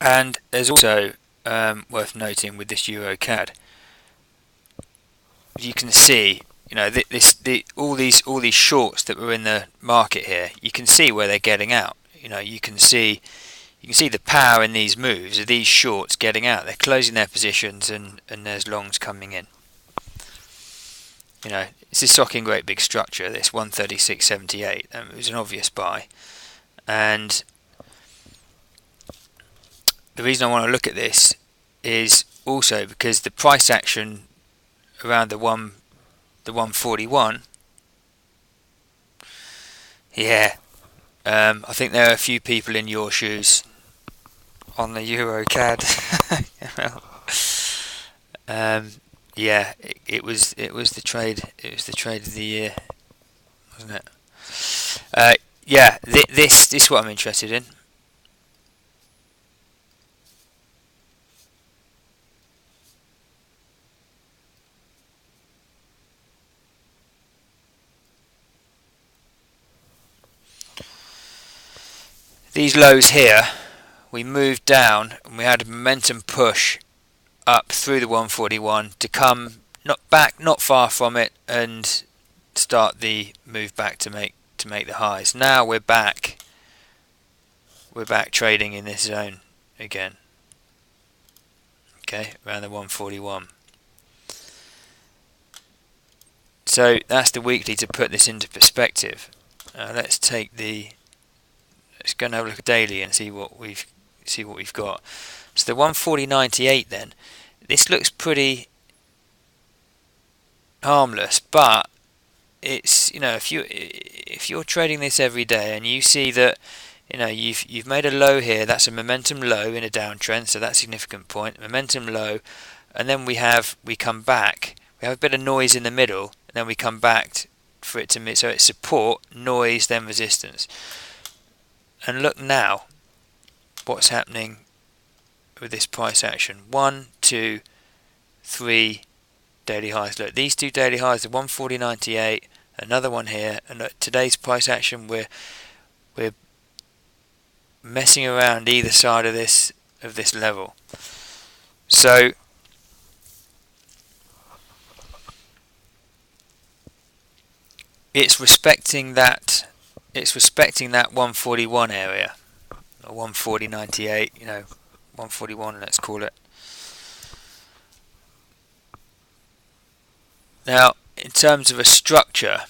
And there's also worth noting with this Eurocad, you can see, you know, all these shorts that were in the market here. You can see where they're getting out. You know, you can see the power in these moves of these shorts getting out. They're closing their positions, and there's longs coming in. You know, this is socking great big structure. This 136.78. It was an obvious buy, and the reason I want to look at this is also because the price action around the 141. Yeah, I think there are a few people in your shoes on the Eurocad. Yeah, it was the trade. It was the trade of the year, wasn't it? Yeah, this is what I'm interested in. These lows here, we moved down and we had a momentum push up through the 141 to come not far from it and start the move back to make the highs. Now we're back trading in this zone again. Okay, around the 141. So that's the weekly to put this into perspective. Let's go and have a look at daily and see what we've got. So the 140.98 then. This looks pretty harmless, but it's, you know, if you're trading this every day and you see that, you know, you've made a low here, that's a momentum low in a downtrend, so that's a significant point. Momentum low, and then we come back. We have a bit of noise in the middle, and then we come back for it to meet. So it's support, noise, then resistance. And look now, what's happening with this price action? 1, 2, 3 daily highs. Look, these two daily highs, the 140.98, another one here, and look, today's price action, we're messing around either side of this level. So it's respecting that 141 area, or 140.98, you know, 141, let's call it. Now, in terms of a structure,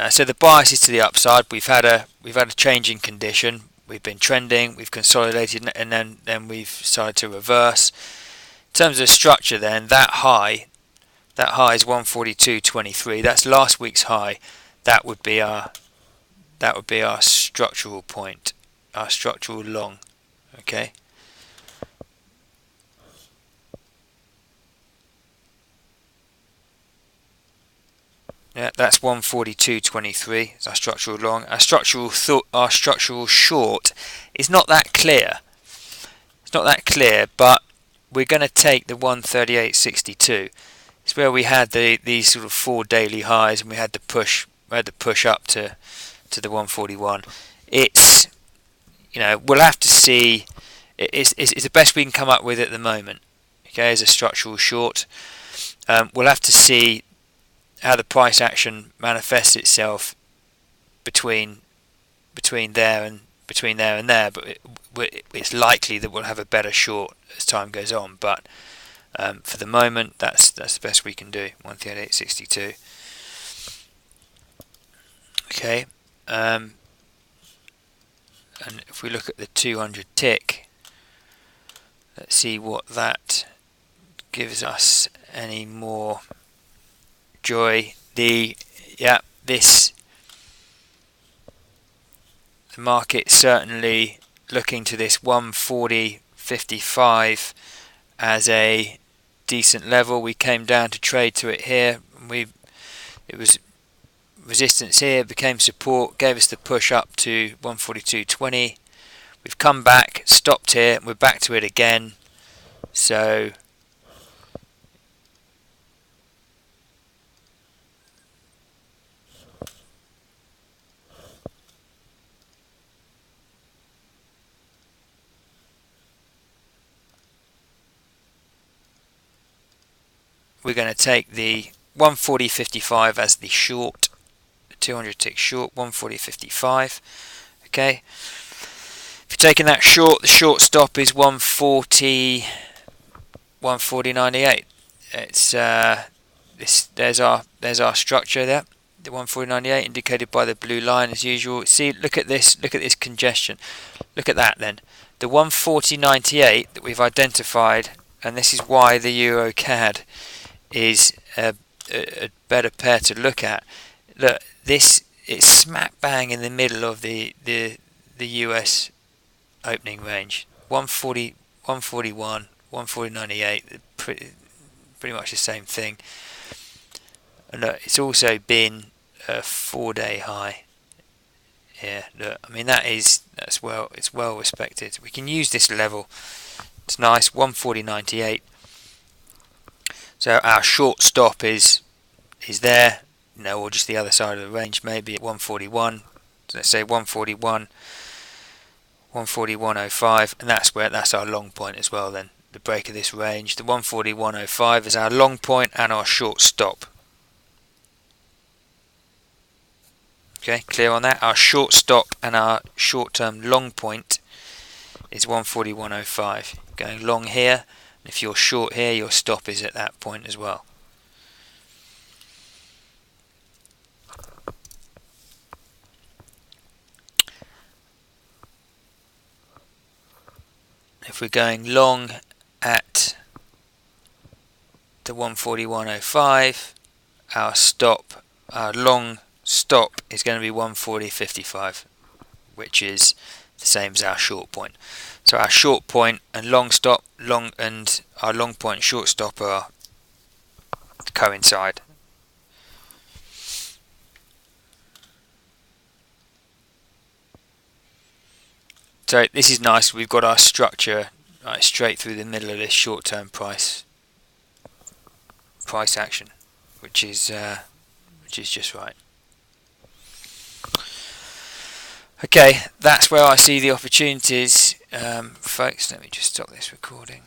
so the bias is to the upside. We've had a change in condition. We've been trending. We've consolidated, and then we've started to reverse. In terms of structure, then that high is 142.23. That's last week's high. That would be our structural point, our structural long. Okay. Yeah, that's 142.23. It's our structural long. Our structural short is not that clear. It's not that clear, but we're going to take the 138.62. It's where we had these sort of 4 daily highs, and we had the push up to the 141. It's, you know, we'll have to see. It's the best we can come up with at the moment. Okay, as a structural short, we'll have to see how the price action manifests itself between there and there, but it's likely that we'll have a better short as time goes on. But for the moment, that's the best we can do. 138.62. Okay, and if we look at the 200 tick, let's see what that gives us any more joy. The market certainly looking to this 140.55 as a decent level. We came down to trade to it here. It was resistance here, became support, gave us the push up to 142.20. We've come back, stopped here, and we're back to it again. So we're going to take the 140.55 as the short, the 200 tick short, 140.55. Okay. If you're taking that short, the short stop is 140.98. It's there's our structure there. The 140.98 indicated by the blue line as usual. See, look at this congestion. Look at that then. The 140.98 that we've identified, and this is why the Eurocad is a better pair to look at. Look, this it's smack bang in the middle of the US opening range. 140, 141, 140.98, pretty much the same thing. And look, it's also been a 4-day high here. Look, I mean it's well respected. We can use this level. It's nice, 140.98. So our short stop is there, or just the other side of the range, maybe at 141. So let's say 141, 141.05, and that's our long point as well. Then the break of this range, the 141.05 is our long point and our short stop. Okay, clear on that? Our short stop and our short-term long point is 141.05. Going long here, and if you're short here, your stop is at that point as well. If we're going long at the 141.05, our long stop is going to be 140.55, which is the same as our short point. So our short point and long stop, and our long point and short stop are coincide. So this is nice. We've got our structure right straight through the middle of this short-term price action, which is just right. Okay, that's where I see the opportunities, folks. Let me just stop this recording.